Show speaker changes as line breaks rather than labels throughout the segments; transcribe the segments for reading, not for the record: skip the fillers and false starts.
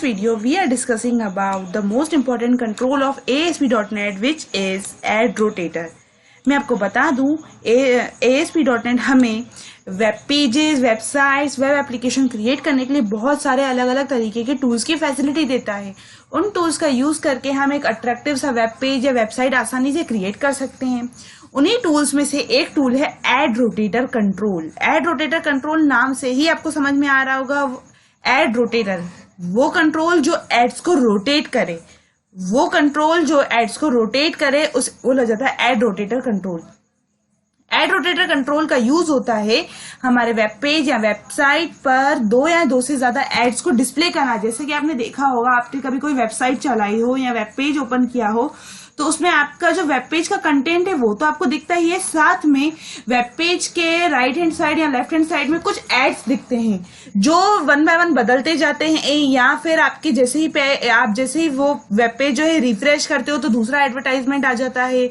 video, we are discussing about the most important control of ASP.NET, which is Add Rotator. मैं आपको बता दूं, ASP.NET हमें web pages, websites, web application create करने के लिए बहुत सारे अलग अलग तरीके के टूल्स की फैसिलिटी देता है। उन टूल्स का यूज करके हम एक अट्रैक्टिव सा वेब पेज या वेबसाइट आसानी से क्रिएट कर सकते हैं। उन्हीं टूल्स में से एक टूल है ad rotator control. Ad rotator control नाम से ही आपको समझ में आ रहा होगा, एड रोटेटर वो कंट्रोल जो एड्स को रोटेट करे, वो कंट्रोल जो एड्स को रोटेट करे उस बोला जाता है ad rotator control. Ad rotator control का यूज होता है हमारे वेब पेज या वेबसाइट पर दो या दो से ज्यादा एड्स को डिस्प्ले करना। जैसे कि आपने देखा होगा, आपने कभी कोई वेबसाइट चलाई हो या वेब पेज ओपन किया हो तो उसमें आपका जो वेब पेज का कंटेंट है वो तो आपको दिखता ही है, साथ में वेब पेज के राइट हैंड साइड या लेफ्ट हैंड साइड में कुछ एड्स दिखते हैं जो वन बाय वन बदलते जाते हैं, या फिर आपके जैसे ही वो वेब पेज जो है रिफ्रेश करते हो तो दूसरा एडवर्टाइजमेंट आ जाता है।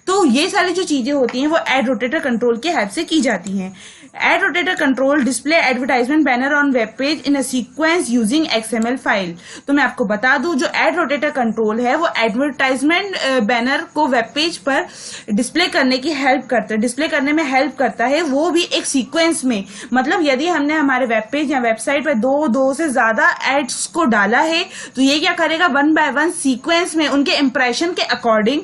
तो ये सारी जो चीजें होती हैं वो एड रोटेटर कंट्रोल के हेल्प से की जाती हैं। Ad rotator control display advertisement banner on web page in a sequence using XML file. तो मैं आपको बता दूं, जो एड रोटेटर कंट्रोल है वो एडवर्टाइजमेंट बैनर को वेब पेज पर डिस्प्ले करने की हेल्प करता है, डिस्प्ले करने में हेल्प करता है, वो भी एक सीक्वेंस में। मतलब यदि हमने हमारे वेब पेज या वेबसाइट पर दो से ज्यादा एड्स को डाला है तो ये क्या करेगा, वन बाय वन सीक्वेंस में उनके इंप्रेशन के अकॉर्डिंग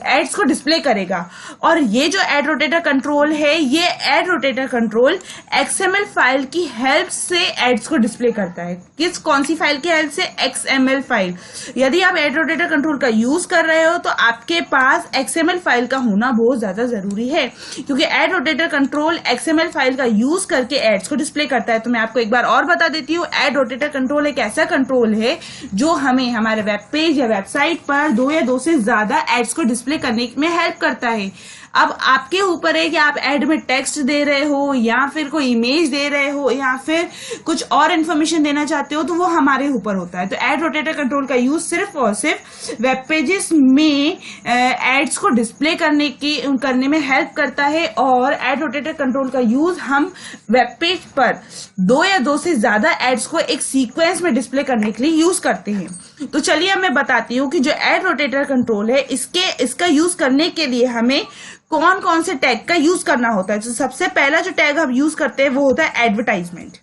एड्स को डिस्प्ले करेगा। और ये जो एड रोटेटर कंट्रोल है, ये ad rotator control XML file की हेल्प से एड्स को डिस्प्ले करता है। कौन सी फाइल की हेल्प से? XML file. यदि आप एड रोटेटर कंट्रोल का यूज कर रहे हो तो आपके पास XML फाइल का होना बहुत ज्यादा जरूरी है, क्योंकि ad rotator control XML file का यूज करके एड्स को डिस्प्ले करता है। तो मैं आपको एक बार और बता देती हूँ, एड रोटेटर कंट्रोल एक ऐसा कंट्रोल है जो हमें हमारे वेब पेज या वेबसाइट पर दो या दो से ज्यादा एड्स को डिस्प्ले करने में हेल्प करता है। अब आपके ऊपर है कि आप एड में टेक्स्ट दे रहे हो या फिर कोई इमेज दे रहे हो या फिर कुछ और इन्फॉर्मेशन देना चाहते हो, तो वो हमारे ऊपर होता है। तो एड रोटेटर कंट्रोल का यूज सिर्फ और सिर्फ वेब पेजेस में एड्स को डिस्प्ले करने में हेल्प करता है। और एड रोटेटर कंट्रोल का यूज हम वेब पेज पर दो या दो से ज्यादा एड्स को एक सीक्वेंस में डिस्प्ले करने के लिए यूज करते हैं। तो चलिए अब मैं बताती हूँ कि जो एड रोटेटर कंट्रोल है, इसका यूज करने के लिए हमें कौन कौन से टैग का यूज करना होता है। तो सबसे पहला जो टैग हम यूज करते हैं वो होता है एडवर्टाइजमेंट।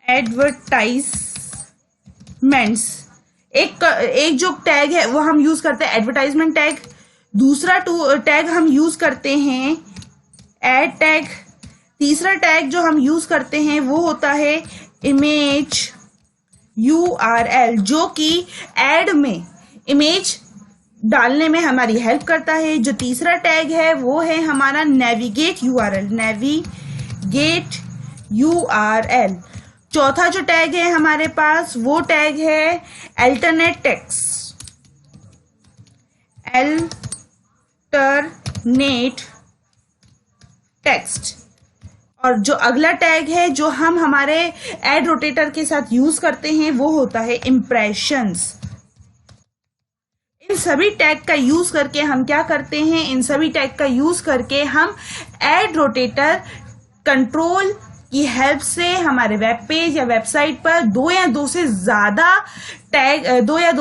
एडवर्टाइजमेंट्स एक जो टैग है वो हम यूज करते हैं एडवर्टाइजमेंट टैग। दूसरा टैग हम यूज करते हैं एड टैग। तीसरा टैग जो हम यूज करते हैं वो होता है इमेज URL, जो कि एड में इमेज डालने में हमारी हेल्प करता है। जो तीसरा टैग है वो है हमारा नेविगेट URL। चौथा जो टैग है हमारे पास वो टैग है अल्टरनेट टेक्स्ट। और जो अगला टैग है जो हम हमारे एड रोटेटर के साथ यूज करते हैं वो होता है इम्प्रेशंस। इन सभी टैग का यूज करके हम क्या करते हैं, इन सभी टैग का यूज करके हम एड रोटेटर कंट्रोल की हेल्प से हमारे वेब पेज या वेबसाइट पर दो या दो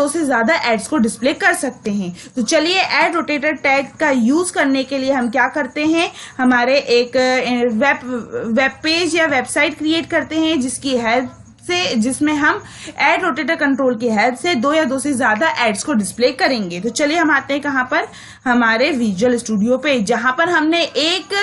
से ज्यादा एड्स को डिस्प्ले कर सकते हैं। तो चलिए एड रोटेटर टैग का यूज करने के लिए हम क्या करते हैं, हमारे एक वेब पेज या वेबसाइट क्रिएट करते हैं जिसमें हम एड रोटेटर कंट्रोल की हेल्प से दो या दो से ज्यादा एड्स को डिस्प्ले करेंगे। तो चलिए हम आते हैं कहां पर, हमारे विजुअल स्टूडियो पे, जहां पर हमने एक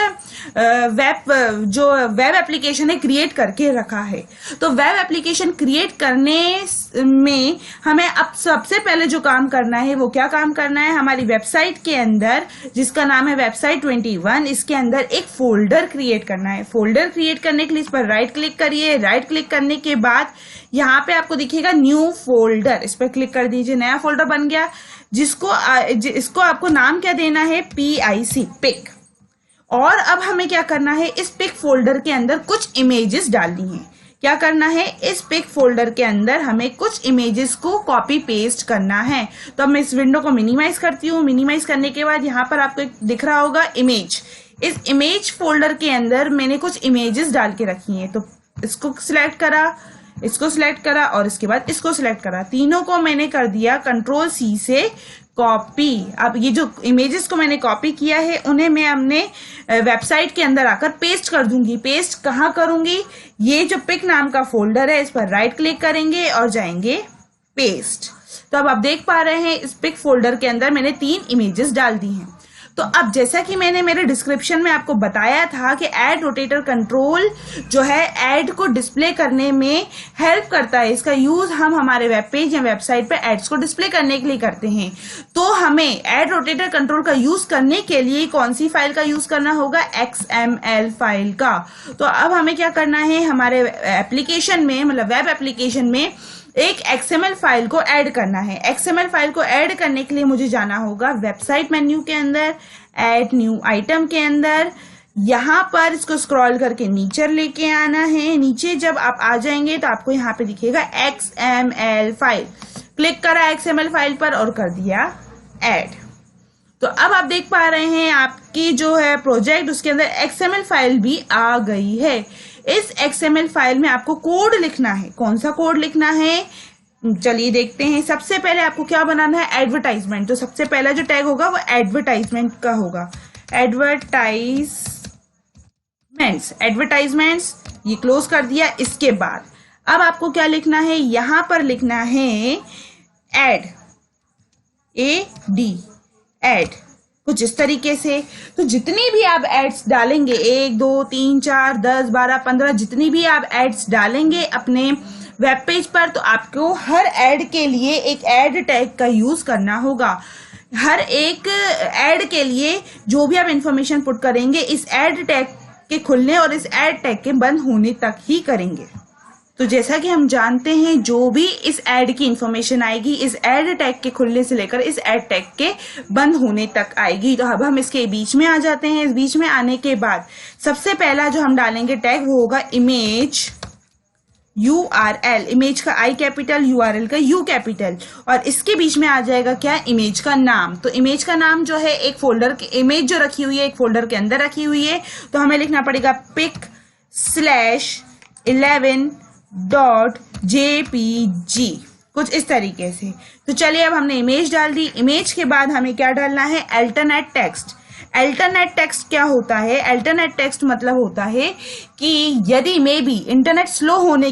वेब एप्लीकेशन है क्रिएट करके रखा है। तो वेब एप्लीकेशन क्रिएट करने में हमें अब सबसे पहले जो काम करना है वो क्या काम करना है, हमारी वेबसाइट के अंदर जिसका नाम है वेबसाइट 21, इसके अंदर एक फोल्डर क्रिएट करना है। फोल्डर क्रिएट करने के लिए इस पर राइट क्लिक करिए। राइट क्लिक करने के बाद यहाँ पे आपको दिखेगा न्यू फोल्डर, इस पर क्लिक कर दीजिए। नया फोल्डर बन गया, इसको आपको नाम क्या देना है, PIC पिक। और अब हमें क्या करना है, इस पिक फोल्डर के अंदर कुछ इमेजेस डालनी है। क्या करना है, इस पिक फोल्डर के अंदर हमें कुछ इमेजेस को कॉपी पेस्ट करना है। तो अब मैं इस विंडो को मिनिमाइज करती हूँ। मिनिमाइज करने के बाद यहाँ पर आपको दिख रहा होगा इमेज। इस इमेज फोल्डर के अंदर मैंने कुछ इमेजेस डाल के रखी हैं। तो इसको सिलेक्ट करा, इसको सिलेक्ट करा और इसके बाद इसको सिलेक्ट करा, तीनों को मैंने कर दिया कंट्रोल सी से कॉपी। अब ये जो इमेजेस को मैंने कॉपी किया है उन्हें मैं अपने वेबसाइट के अंदर आकर पेस्ट कर दूंगी। पेस्ट कहाँ करूंगी? ये जो पिक नाम का फोल्डर है इस पर राइट क्लिक करेंगे और जाएंगे पेस्ट। तो अब आप देख पा रहे हैं इस पिक फोल्डर के अंदर मैंने 3 इमेजेस डाल दी हैं। तो अब जैसा कि मैंने मेरे डिस्क्रिप्शन में आपको बताया था कि एड रोटेटर कंट्रोल जो है एड को डिस्प्ले करने में हेल्प करता है। इसका यूज हम हमारे वेब पेज या वेबसाइट पे एड्स को डिस्प्ले करने के लिए करते हैं। तो हमें एड रोटेटर कंट्रोल का यूज करने के लिए कौन सी फाइल का यूज करना होगा? XML फाइल का। तो अब हमें क्या करना है, हमारे एप्लीकेशन में मतलब वेब एप्लीकेशन में एक XML फाइल को ऐड करना है। XML फाइल को ऐड करने के लिए मुझे जाना होगा वेबसाइट मेन्यू के अंदर, ऐड न्यू आइटम के अंदर, यहाँ पर इसको स्क्रॉल करके नीचे लेके आना है। नीचे जब आप आ जाएंगे तो आपको यहाँ पे दिखेगा XML फाइल। क्लिक करा XML फाइल पर और कर दिया ऐड। तो अब आप देख पा रहे हैं आपकी जो है प्रोजेक्ट उसके अंदर XML फाइल भी आ गई है। इस XML फाइल में आपको कोड लिखना है। कौन सा कोड लिखना है चलिए देखते हैं। सबसे पहले आपको क्या बनाना है? एडवर्टाइजमेंट। तो सबसे पहला जो टैग होगा वो एडवर्टाइजमेंट का होगा। एडवर्टाइजमेंट्स ये क्लोज कर दिया। इसके बाद अब आपको क्या लिखना है? यहां पर लिखना है एड, एड कुछ इस तरीके से। तो जितनी भी आप एड्स डालेंगे 1 2 3 4 10 12 15 जितनी भी आप एड्स डालेंगे अपने वेब पेज पर तो आपको हर एड के लिए एक एड टैग का यूज करना होगा। हर एक एड के लिए जो भी आप इंफॉर्मेशन पुट करेंगे इस एड टैग के खुलने और इस एड टैग के बंद होने तक ही करेंगे। तो जैसा कि हम जानते हैं जो भी इस एड की इंफॉर्मेशन आएगी इस एड टैग के खुलने से लेकर इस एड टैग के बंद होने तक आएगी। तो अब हम इसके बीच में आ जाते हैं। इस बीच में आने के बाद सबसे पहला जो हम डालेंगे टैग वो होगा इमेज URL। इमेज का I कैपिटल, URL का U कैपिटल और इसके बीच में आ जाएगा क्या? इमेज का नाम। तो इमेज का नाम जो है एक फोल्डर के इमेज जो रखी हुई है एक फोल्डर के अंदर रखी हुई है तो हमें लिखना पड़ेगा pic/11.jpg कुछ इस तरीके से। तो चलिए अब हमने इमेज डाल दी। इमेज के बाद हमें क्या डालना है? Alternate text. अल्टरनेट टेक्स्ट क्या होता है? अल्टरनेट टेक्स्ट मतलब होता है कि यदि मे बी इंटरनेट स्लो होने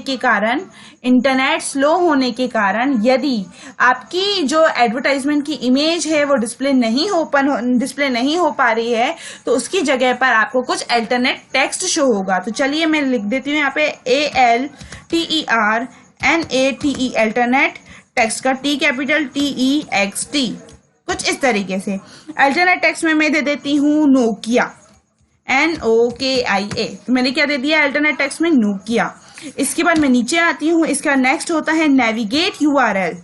के कारण यदि आपकी जो एडवर्टाइजमेंट की इमेज है वो डिस्प्ले नहीं हो पा रही है तो उसकी जगह पर आपको कुछ अल्टरनेट टेक्स्ट शो होगा। तो चलिए मैं लिख देती हूँ यहाँ पे ALTERNATE अल्टरनेट टेक्स्ट का T कैपिटल TEXT कुछ इस तरीके से। अल्टरनेट टेक्स्ट में मैं दे देती हूँ नोकिया NOKIA। तो मैंने क्या दे दिया अल्टरनेट टेक्स्ट में? नोकिया। इसके बाद मैं नीचे आती हूँ। इसका नेक्स्ट होता है नेविगेट URL।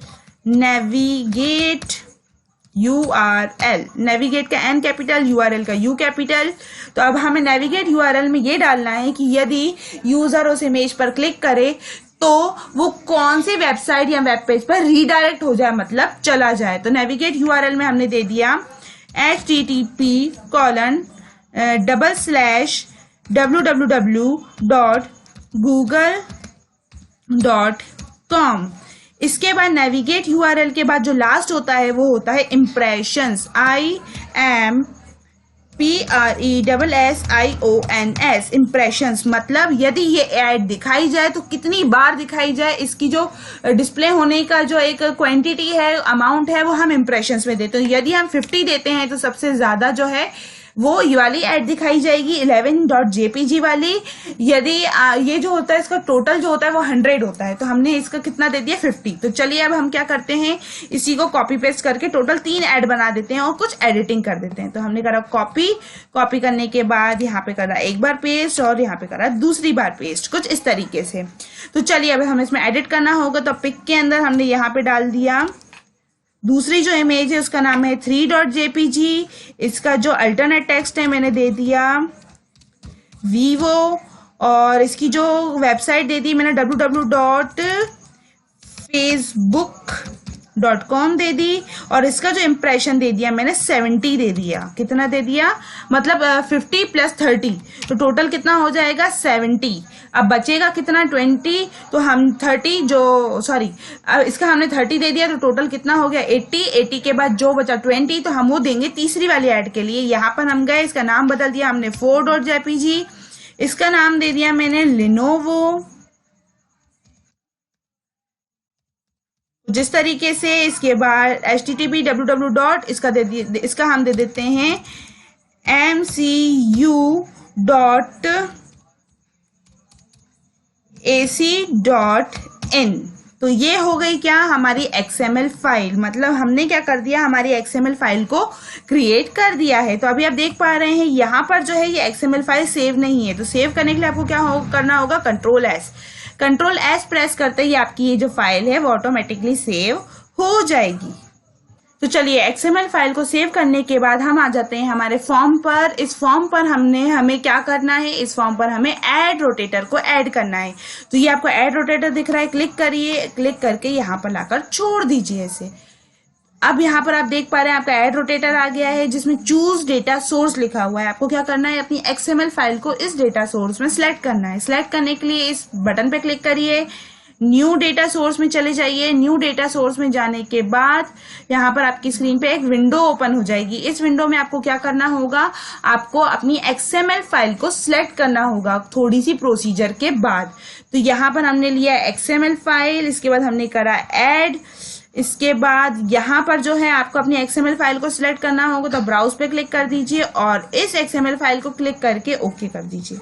नेविगेट का N कैपिटल, URL का U कैपिटल। तो अब हमें नेविगेट URL में ये डालना है कि यदि यूजर उस इमेज पर क्लिक करे तो वो कौन सी वेबसाइट या वेब पेज पर रीडायरेक्ट हो जाए मतलब चला जाए। तो नेविगेट URL में हमने दे दिया http://www.google.com। इसके बाद नेविगेट URL के बाद जो लास्ट होता है वो होता है इम्प्रेशंस IMPRESSIONS इम्प्रेशंस। मतलब यदि ये ऐड दिखाई जाए तो कितनी बार दिखाई जाए इसकी जो डिस्प्ले होने का जो एक क्वांटिटी है अमाउंट है वो हम इम्प्रेशंस में देते हैं। यदि हम 50 देते हैं तो सबसे ज्यादा जो है वो ये वाली ऐड दिखाई जाएगी 11.jpg वाली। यदि ये जो होता है इसका टोटल जो होता है वो 100 होता है तो हमने इसका कितना दे दिया 50। तो चलिए अब हम क्या करते हैं इसी को कॉपी पेस्ट करके टोटल 3 ऐड बना देते हैं और कुछ एडिटिंग कर देते हैं। तो हमने करा कॉपी करने के बाद यहाँ पे करा एक बार पेस्ट और यहाँ पे करा दूसरी बार पेस्ट कुछ इस तरीके से। तो चलिए अब हमें इसमें एडिट करना होगा। तो पिक के अंदर हमने यहाँ पे डाल दिया दूसरी जो इमेज है उसका नाम है 3.jpg। इसका जो अल्टरनेट टेक्स्ट है मैंने दे दिया वीवो और इसकी जो वेबसाइट दे दी मैंने www.facebook .com दे दी, और इसका जो इम्प्रेशन दे दिया मैंने 70 दे दिया। कितना दे दिया, मतलब 50 + 30, तो टोटल कितना हो जाएगा 70। अब बचेगा कितना 20, तो हम 30 जो सॉरी इसका हमने 30 दे दिया, तो टोटल कितना हो गया 80। 80 के बाद जो बचा 20, तो हम वो देंगे तीसरी वाली ऐड के लिए। यहाँ पर हम गए, इसका नाम बदल दिया हमने 4.jpg, इसका नाम दे दिया मैंने लिनोवो। जिस तरीके से इसके बाद http www. इसका हम दे देते हैं mcu.ac.in। तो ये हो गई क्या हमारी XML फाइल, मतलब हमने क्या कर दिया, हमारी XML फाइल को क्रिएट कर दिया है। तो अभी आप देख पा रहे हैं यहाँ पर जो है ये XML फाइल सेव नहीं है, तो सेव करने के लिए आपको क्या करना होगा, कंट्रोल एस प्रेस करते ही आपकी ये जो फाइल है वो ऑटोमेटिकली सेव हो जाएगी। तो चलिए XML फाइल को सेव करने के बाद हम आ जाते हैं हमारे फॉर्म पर। इस फॉर्म पर हमें क्या करना है, इस फॉर्म पर हमें ऐड रोटेटर को ऐड करना है। तो ये आपको ऐड रोटेटर दिख रहा है, क्लिक करिए, क्लिक करके यहाँ पर लाकर छोड़ दीजिए इसे। अब यहाँ पर आप देख पा रहे हैं आपका ऐड रोटेटर आ गया है, जिसमें चूज डेटा सोर्स लिखा हुआ है। आपको क्या करना है, अपनी XML फाइल को इस डेटा सोर्स में सिलेक्ट करना है। सिलेक्ट करने के लिए इस बटन पे क्लिक करिए, न्यू डेटा सोर्स में चले जाइए। न्यू डेटा सोर्स में जाने के बाद यहाँ पर आपकी स्क्रीन पे एक विंडो ओपन हो जाएगी। इस विंडो में आपको क्या करना होगा, आपको अपनी XML फाइल को सिलेक्ट करना होगा थोड़ी सी प्रोसीजर के बाद। तो यहाँ पर हमने लिया XML फाइल, इसके बाद हमने करा ऐड, इसके बाद यहाँ पर जो है आपको अपनी XML फाइल को सिलेक्ट करना होगा। तो ब्राउज पे क्लिक कर दीजिए और इस XML फाइल को क्लिक करके ओके कर दीजिए,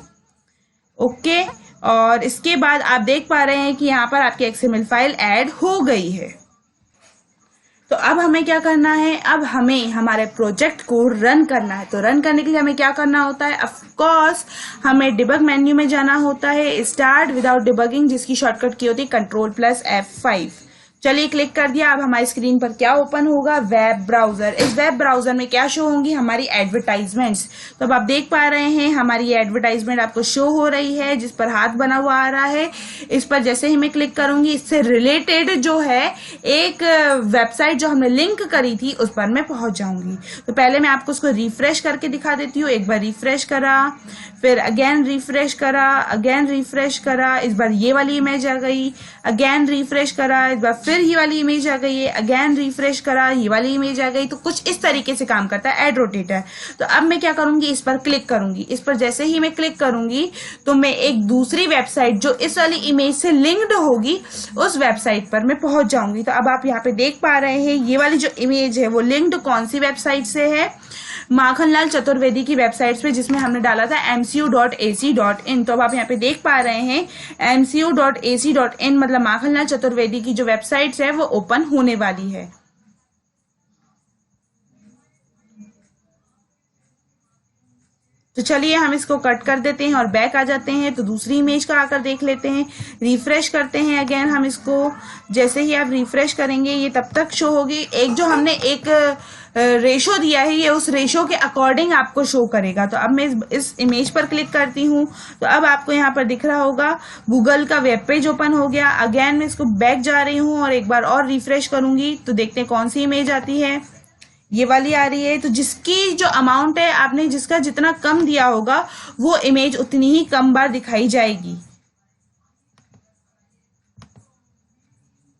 ओके। और इसके बाद आप देख पा रहे हैं कि यहाँ पर आपकी XML फाइल ऐड हो गई है। तो अब हमें क्या करना है, अब हमें हमारे प्रोजेक्ट को रन करना है। तो रन करने के लिए हमें क्या करना होता है, ऑफ कोर्स हमें डिबग मेन्यू में जाना होता है, स्टार्ट विदाउट डिबगिंग, जिसकी शॉर्टकट की होती है Ctrl+F5। चलिए क्लिक कर दिया। अब हमारी स्क्रीन पर क्या ओपन होगा, वेब ब्राउजर। इस वेब ब्राउजर में क्या शो होंगी, हमारी एडवर्टाइजमेंट्स। तो अब आप देख पा रहे हैं हमारी एडवर्टाइजमेंट आपको शो हो रही है, जिस पर हाथ बना हुआ आ रहा है। इस पर जैसे ही मैं क्लिक करूंगी, इससे रिलेटेड जो है एक वेबसाइट जो हमने लिंक करी थी उस पर मैं पहुंच जाऊंगी। तो पहले मैं आपको उसको रिफ्रेश करके दिखा देती हूँ। एक बार रिफ्रेश करा, फिर अगेन रिफ्रेश करा, अगेन रिफ्रेश करा, इस बार ये वाली इमेज आ गई, अगेन रिफ्रेश करा, इस बार फिर ये वाली इमेज आ गई है, अगेन रिफ्रेश करा, ये वाली इमेज आ गई। तो कुछ इस तरीके से काम करता है ऐड रोटेटर। तो अब मैं क्या करूंगी, इस पर क्लिक करूंगी। इस पर जैसे ही मैं क्लिक करूंगी तो मैं एक दूसरी वेबसाइट जो इस वाली इमेज से लिंक्ड होगी उस वेबसाइट पर मैं पहुंच जाऊंगी। तो अब आप यहाँ पे देख पा रहे हैं ये वाली जो इमेज है वो लिंक्ड कौन सी वेबसाइट से है, माखनलाल चतुर्वेदी की वेबसाइट पे, जिसमें हमने डाला था mcu.ac.in। तो अब आप यहाँ पे देख पा रहे हैं mcu.ac.in मतलब माखनलाल चतुर्वेदी की जो वेबसाइट है वो ओपन होने वाली है। तो चलिए हम इसको कट कर देते हैं और बैक आ जाते हैं। तो दूसरी इमेज का आकर देख लेते हैं, रिफ्रेश करते हैं अगेन हम इसको। जैसे ही आप रिफ्रेश करेंगे ये तब तक शो होगी। एक जो हमने एक रेशो दिया है ये उस रेशो के अकॉर्डिंग आपको शो करेगा। तो अब मैं इस इमेज पर क्लिक करती हूँ तो अब आपको यहाँ पर दिख रहा होगा गूगल का वेब पेज ओपन हो गया। अगेन मैं इसको बैक जा रही हूँ और एक बार और रिफ्रेश करूंगी तो देखते हैं कौन सी इमेज आती है, ये वाली आ रही है। तो जिसकी जो अमाउंट है आपने जिसका जितना कम दिया होगा वो इमेज उतनी ही कम बार दिखाई जाएगी।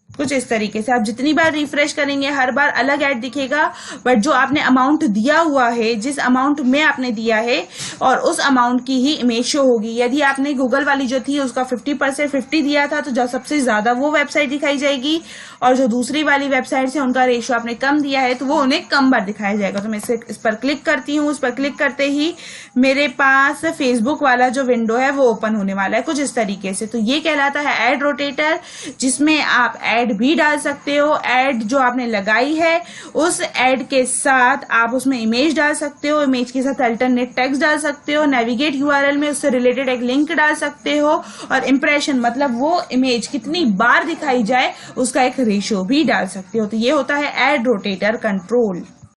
कुछ इस तरीके से आप जितनी बार रिफ्रेश करेंगे हर बार अलग ऐड दिखेगा, बट जो आपने अमाउंट दिया हुआ है, जिस अमाउंट में आपने दिया है और उस अमाउंट की ही इमेज शो होगी। यदि आपने गूगल वाली जो थी उसका 50% 50 दिया था तो जो सबसे ज्यादा वो वेबसाइट दिखाई जाएगी, और जो दूसरी वाली वेबसाइट है उनका रेशियो आपने कम दिया है तो वो उन्हें कम बार दिखाया जाएगा। तो मैं इस पर क्लिक करती हूँ। उस पर क्लिक करते ही मेरे पास फेसबुक वाला जो विंडो है वो ओपन होने वाला है कुछ इस तरीके से। तो ये कहलाता है ऐड रोटेटर, जिसमें आप ऐड भी डाल सकते हो। ऐड जो आपने लगाई है उस ऐड के साथ आप उसमें इमेज डाल सकते हो, इमेज के साथ अल्टरनेट टेक्स्ट डाल सकते हो, नेविगेट यूआरएल में उससे रिलेटेड एक लिंक डाल सकते हो, और इंप्रेशन मतलब वो इमेज कितनी बार दिखाई जाए उसका एक रेशियो भी डाल सकते हो। तो ये होता है ऐड रोटेटर कंट्रोल।